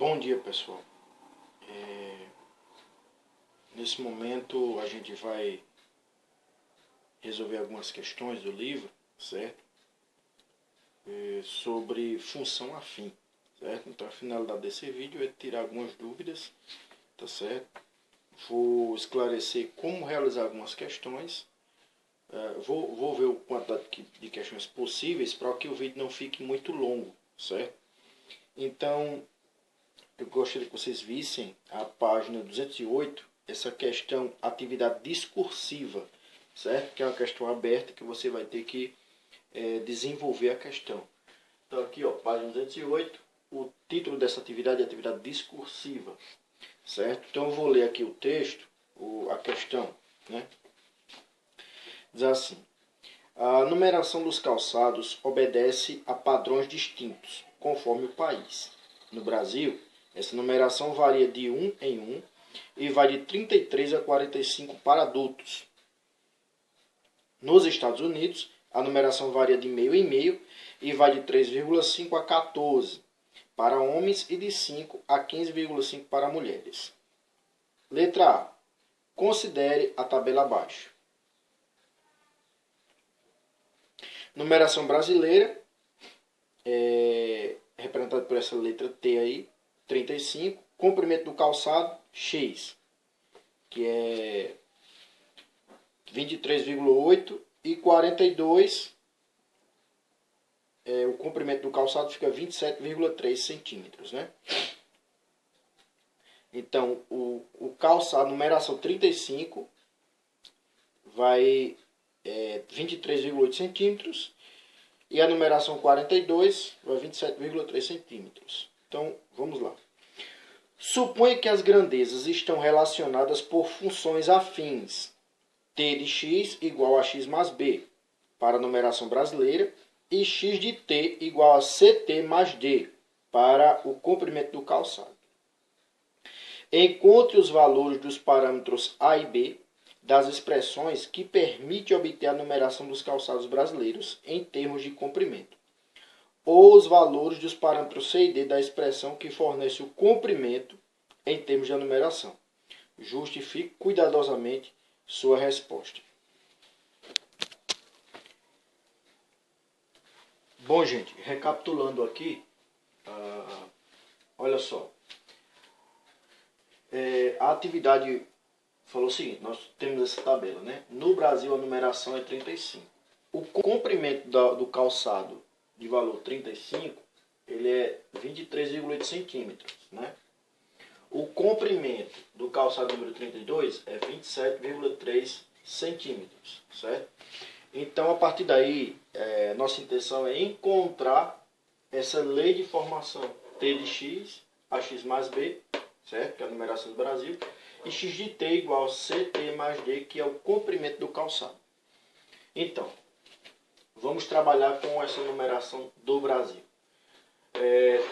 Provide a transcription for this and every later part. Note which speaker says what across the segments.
Speaker 1: Bom dia, pessoal. Nesse momento a gente vai resolver algumas questões do livro, certo? Sobre função afim, certo? Então a finalidade desse vídeo é tirar algumas dúvidas, tá certo? Vou esclarecer como realizar algumas questões. Vou ver o quantidade de questões possíveis para que o vídeo não fique muito longo, certo? Então, eu gostaria que vocês vissem a página 208, essa questão atividade discursiva, certo? Que é uma questão aberta que você vai ter que desenvolver a questão. Então aqui, ó, página 208, o título dessa atividade é atividade discursiva, certo? Então eu vou ler aqui o texto, a questão, né? Diz assim: a numeração dos calçados obedece a padrões distintos, conforme o país. No Brasil, essa numeração varia de 1 em 1 e vai de 33 a 45 para adultos. Nos Estados Unidos, a numeração varia de meio em meio e vai de 3,5 a 14 para homens e de 5 a 15,5 para mulheres. Letra A. Considere a tabela abaixo. Numeração brasileira, representada por essa letra T aí, 35. Comprimento do calçado, X, que é 23,8 e 42, o comprimento do calçado fica 27,3 centímetros, né? Então, o calçado, numeração 35, vai 23,8 centímetros e a numeração 42 vai 27,3 centímetros. Então, vamos lá. Suponha que as grandezas estão relacionadas por funções afins. T de x igual a x mais b, para a numeração brasileira, e x de t igual a ct mais d, para o comprimento do calçado. Encontre os valores dos parâmetros a e b das expressões que permitem obter a numeração dos calçados brasileiros em termos de comprimento, ou os valores dos parâmetros c e d da expressão que fornece o comprimento em termos de numeração. Justifique cuidadosamente sua resposta. Bom, gente, recapitulando aqui, olha só. A atividade falou o seguinte: nós temos essa tabela, né? No Brasil a numeração é 35. O comprimento do calçado de valor 35, ele é 23,8 centímetros, né? O comprimento do calçado número 32 é 27,3 centímetros, certo? Então, a partir daí, nossa intenção é encontrar essa lei de formação T de x a x mais b, certo? Que é a numeração do Brasil, e x de t igual a ct mais d, que é o comprimento do calçado. Então, vamos trabalhar com essa numeração do Brasil.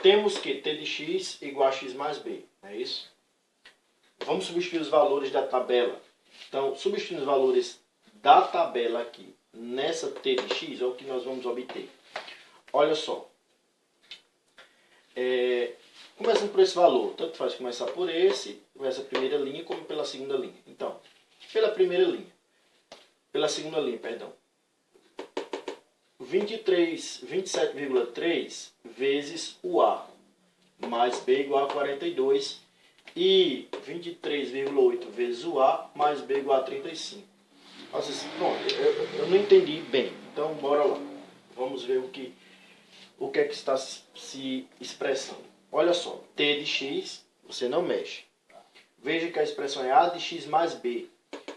Speaker 1: Temos que t de x igual a x mais b, é isso? Vamos substituir os valores da tabela. Então, substituindo os valores da tabela aqui, nessa t de x, é o que nós vamos obter. Olha só. Começando por esse valor, tanto faz começar por essa primeira linha, como pela segunda linha. Então, pela segunda linha, perdão. 27,3 vezes o A, mais B igual a 42, e 23,8 vezes o A, mais B igual a 35. Nossa, bom, eu não entendi bem, então bora lá. Vamos ver o que é que está se expressando. Olha só, T de x, você não mexe. Veja que a expressão é A de x mais B.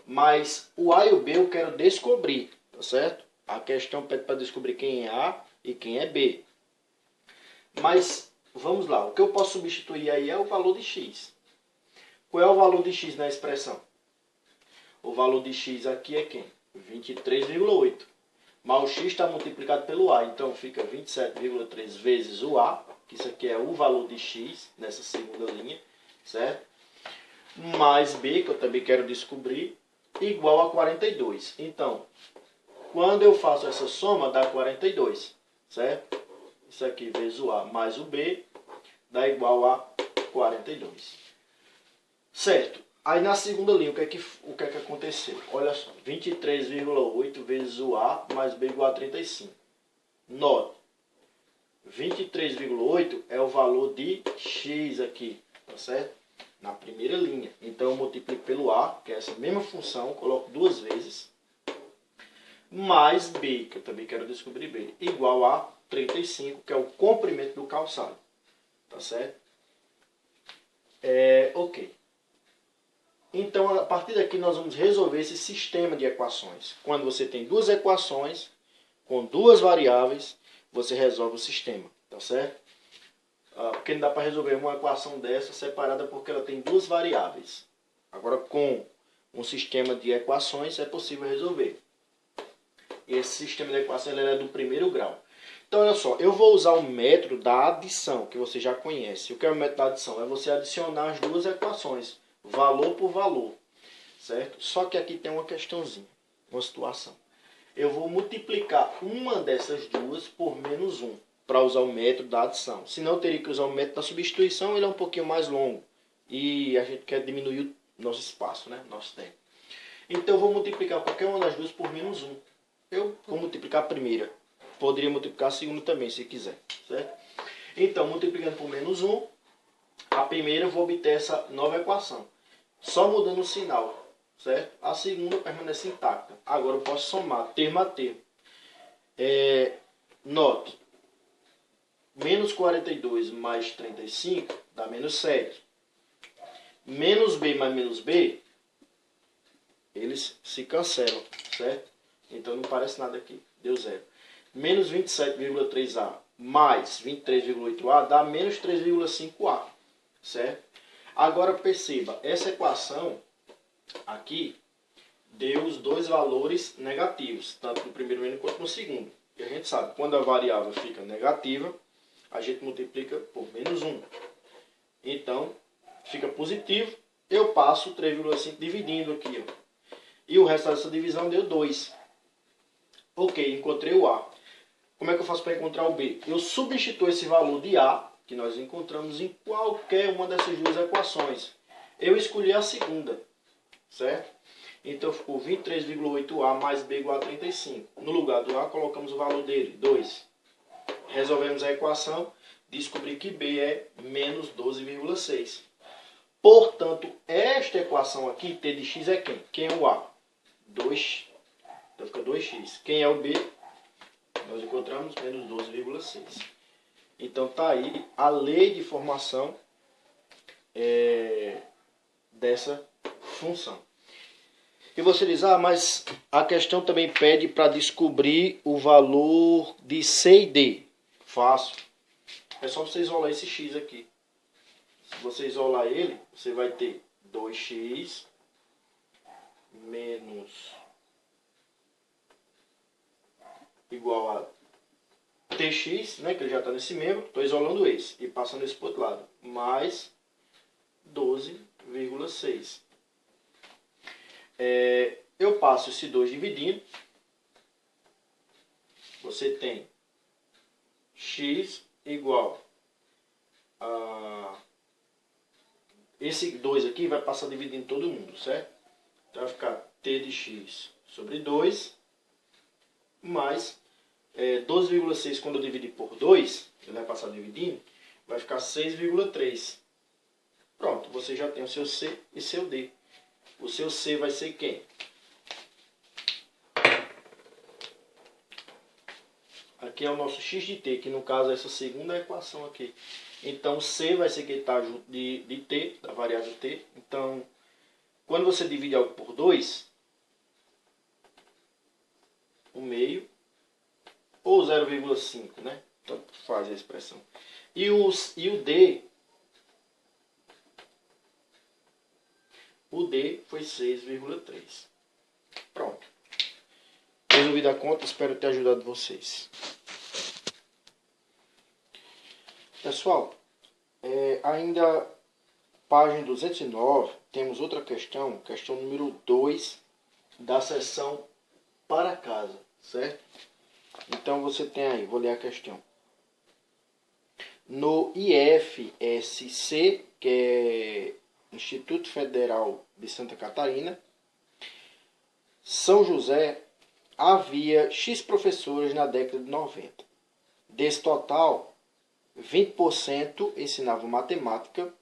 Speaker 1: Mas o A e o B eu quero descobrir, tá certo? A questão pede para descobrir quem é A e quem é B. Mas, vamos lá, o que eu posso substituir aí é o valor de x. Qual é o valor de x na expressão? O valor de x aqui é quem? 23,8. Mas o x está multiplicado pelo A, então fica 27,3 vezes o A, que isso aqui é o valor de x nessa segunda linha, certo? Mais B, que eu também quero descobrir, igual a 42. Então, quando eu faço essa soma, dá 42, certo? Isso aqui vezes o A mais o B dá igual a 0,42. Certo? Aí na segunda linha, o que é que aconteceu? Olha só, 23,8 vezes o A mais B igual a 35. Note, 23,8 é o valor de X aqui, tá certo? Na primeira linha. Então eu multiplico pelo A, que é essa mesma função, coloco duas vezes, mais B, que eu também quero descobrir B, igual a 35, que é o comprimento do calçado. Tá certo? Ok. Então, a partir daqui, nós vamos resolver esse sistema de equações. Quando você tem duas equações com duas variáveis, você resolve o sistema. Tá certo? Porque não dá para resolver uma equação dessa separada porque ela tem duas variáveis. Agora, com um sistema de equações, é possível resolver. E esse sistema de equações é do primeiro grau. Então, olha só, eu vou usar o método da adição, que você já conhece. O que é o método da adição? É você adicionar as duas equações, valor por valor, certo? Só que aqui tem uma questãozinha, uma situação. Eu vou multiplicar uma dessas duas por menos 1, para usar o método da adição. Senão, eu teria que usar o método da substituição, ele é um pouquinho mais longo. E a gente quer diminuir o nosso espaço, né? Nosso tempo. Então, eu vou multiplicar qualquer uma das duas por menos 1. Eu vou multiplicar a primeira. Poderia multiplicar a segunda também, se quiser, certo? Então, multiplicando por menos 1, a primeira eu vou obter essa nova equação. Só mudando o sinal, certo? A segunda permanece intacta. Agora eu posso somar termo a termo. Note, menos 42 mais 35 dá menos 7. Menos B mais menos B, eles se cancelam, certo? Então não parece nada aqui, deu zero. Menos 27,3A mais 23,8A dá menos 3,5A, certo? Agora perceba, essa equação aqui deu os dois valores negativos, tanto no primeiro N quanto no segundo. E a gente sabe, quando a variável fica negativa, a gente multiplica por menos 1. Então, fica positivo, eu passo 3,5 dividindo aqui, ó. E o resto dessa divisão deu 2. Ok, encontrei o A. Como é que eu faço para encontrar o B? Eu substituo esse valor de A, que nós encontramos, em qualquer uma dessas duas equações. Eu escolhi a segunda, certo? Então ficou 23,8A mais B igual a 35. No lugar do A, colocamos o valor dele, 2. Resolvemos a equação, descobri que B é menos 12,6. Portanto, esta equação aqui, T de x é quem? Quem é o A? 2. Então fica 2x. Quem é o B? Nós encontramos menos 12,6. Então está aí a lei de formação dessa função. E você diz, mas a questão também pede para descobrir o valor de C e D. Fácil. É só você isolar esse x aqui. Se você isolar ele, você vai ter 2x menos igual a tx, né, que ele já está nesse membro, estou isolando esse e passando esse para o outro lado, mais 12,6. Eu passo esse 2 dividindo, você tem x igual a... Esse 2 aqui vai passar dividindo todo mundo, certo? Então vai ficar t de x sobre 2 mais 12,6 quando eu dividir por 2, ele vai passar dividindo, vai ficar 6,3. Pronto, você já tem o seu C e seu D. O seu C vai ser quem? Aqui é o nosso x de t, que no caso é essa segunda equação aqui. Então C vai ser que está junto de t, da variável t. Então, quando você divide algo por 2, o meio, ou 0,5, né? Então faz a expressão. E o D, foi 6,3. Pronto. Resolvida a conta, espero ter ajudado vocês. Pessoal, ainda página 209, temos outra questão, questão número 2 da seção para casa, certo? Então você tem aí, vou ler a questão. no IFSC, que é Instituto Federal de Santa Catarina, São José, havia X professores na década de 90. Desse total, 20% ensinavam matemática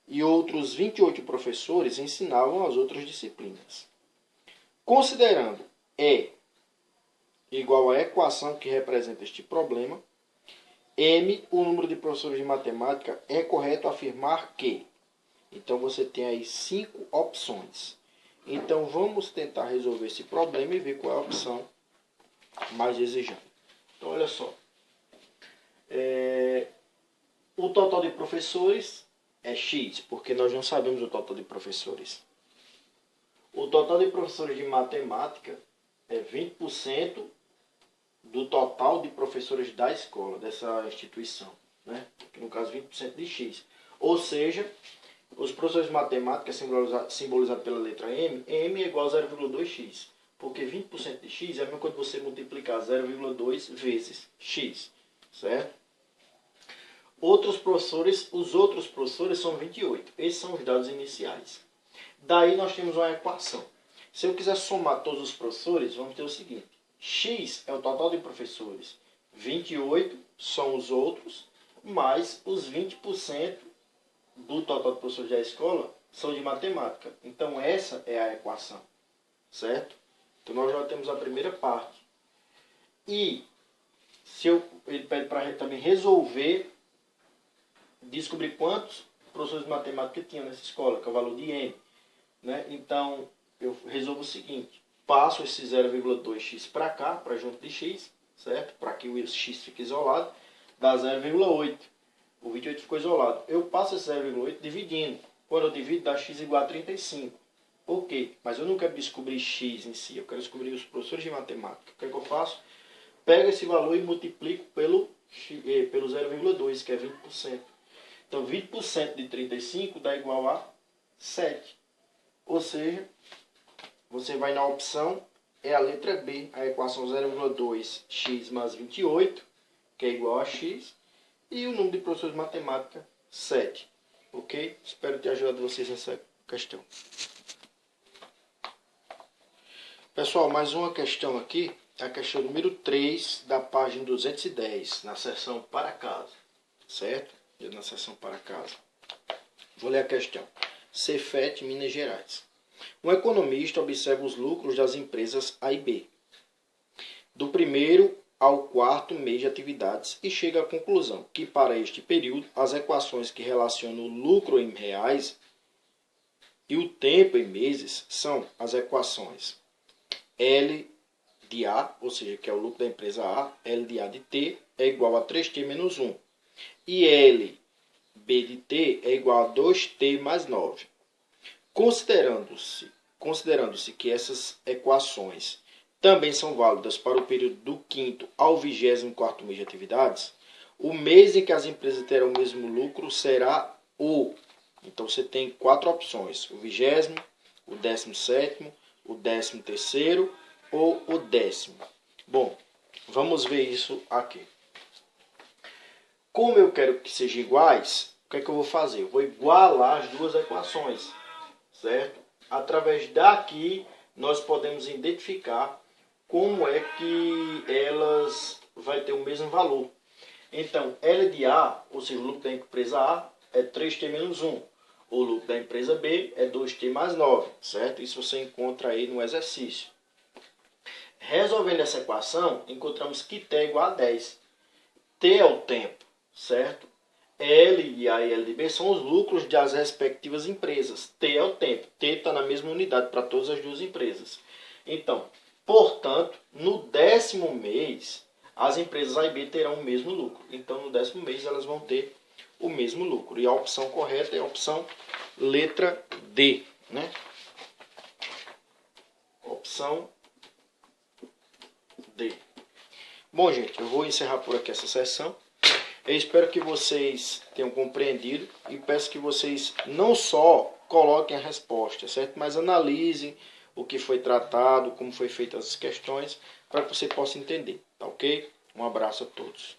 Speaker 1: e outros 28 professores ensinavam as outras disciplinas. Considerando E igual à equação que representa este problema, M, o número de professores de matemática, é correto afirmar que. Então você tem aí 5 opções. Então vamos tentar resolver esse problema e ver qual é a opção mais desejada. Então olha só. O total de professores é X, porque nós não sabemos o total de professores. O total de professores de matemática é 20% do total de professores da escola, dessa instituição, né? No caso 20% de X. Ou seja, os professores de matemática simbolizado pela letra M, M é igual a 0,2x, porque 20% de X é a mesma coisa que você multiplicar 0,2 vezes X, certo? Os outros professores são 28. Esses são os dados iniciais. Daí nós temos uma equação. Se eu quiser somar todos os professores, vamos ter o seguinte. X é o total de professores. 28 são os outros, mais os 20% do total de professores da escola são de matemática. Então essa é a equação. Certo? Então nós já temos a primeira parte. E ele pede para também resolver, descobrir quantos professores de matemática tinham nessa escola, que é o valor de M. Né? Então eu resolvo o seguinte. Passo esse 0,2x para cá, para junto de x, certo? Para que o x fique isolado, dá 0,8. O 28 ficou isolado. Eu passo esse 0,8 dividindo. Quando eu divido, dá x igual a 35. Ok, mas eu não quero descobrir x em si, eu quero descobrir os professores de matemática. O que é que eu faço? Pego esse valor e multiplico pelo 0,2, que é 20%. Então, 20% de 35 dá igual a 7. Ou seja, você vai na opção, é a letra B, a equação 0,2x mais 28, que é igual a x, e o número de professores de matemática, 7. Ok? Espero ter ajudado vocês nessa questão. Pessoal, mais uma questão aqui, a questão número 3 da página 210, na seção para casa. Certo? Na seção para casa. Vou ler a questão. Cefet, Minas Gerais. Um economista observa os lucros das empresas A e B, do primeiro ao quarto mês de atividades, e chega à conclusão que, para este período, as equações que relacionam o lucro em reais e o tempo em meses são as equações L de A, ou seja, que é o lucro da empresa A, L de A de T é igual a 3T menos 1, e L B de T é igual a 2T mais 9. Considerando-se que essas equações também são válidas para o período do 5º ao 24º mês de atividades, o mês em que as empresas terão o mesmo lucro será o... Então você tem 4 opções, o 20º, o 17º, o 13º ou o 10º. Bom, vamos ver isso aqui. Como eu quero que sejam iguais, o que é que eu vou fazer? Eu vou igualar as duas equações. Certo? Através daqui, nós podemos identificar como é que elas vão ter o mesmo valor. Então, L de A, ou seja, o lucro da empresa A, é 3T menos 1. O lucro da empresa B é 2T mais 9. Certo? Isso você encontra aí no exercício. Resolvendo essa equação, encontramos que T é igual a 10. T é o tempo. Certo? L de A e L de B são os lucros das respectivas empresas. T é o tempo. T está na mesma unidade para todas as duas empresas. Então, portanto, no 10º mês, as empresas A e B terão o mesmo lucro. Então, no 10º mês, elas vão ter o mesmo lucro. E a opção correta é a opção letra D. Né? Opção D. Bom, gente, eu vou encerrar por aqui essa sessão. Eu espero que vocês tenham compreendido e peço que vocês não só coloquem a resposta, certo? Mas analisem o que foi tratado, como foi feitas as questões, para que você possa entender, tá ok? Um abraço a todos.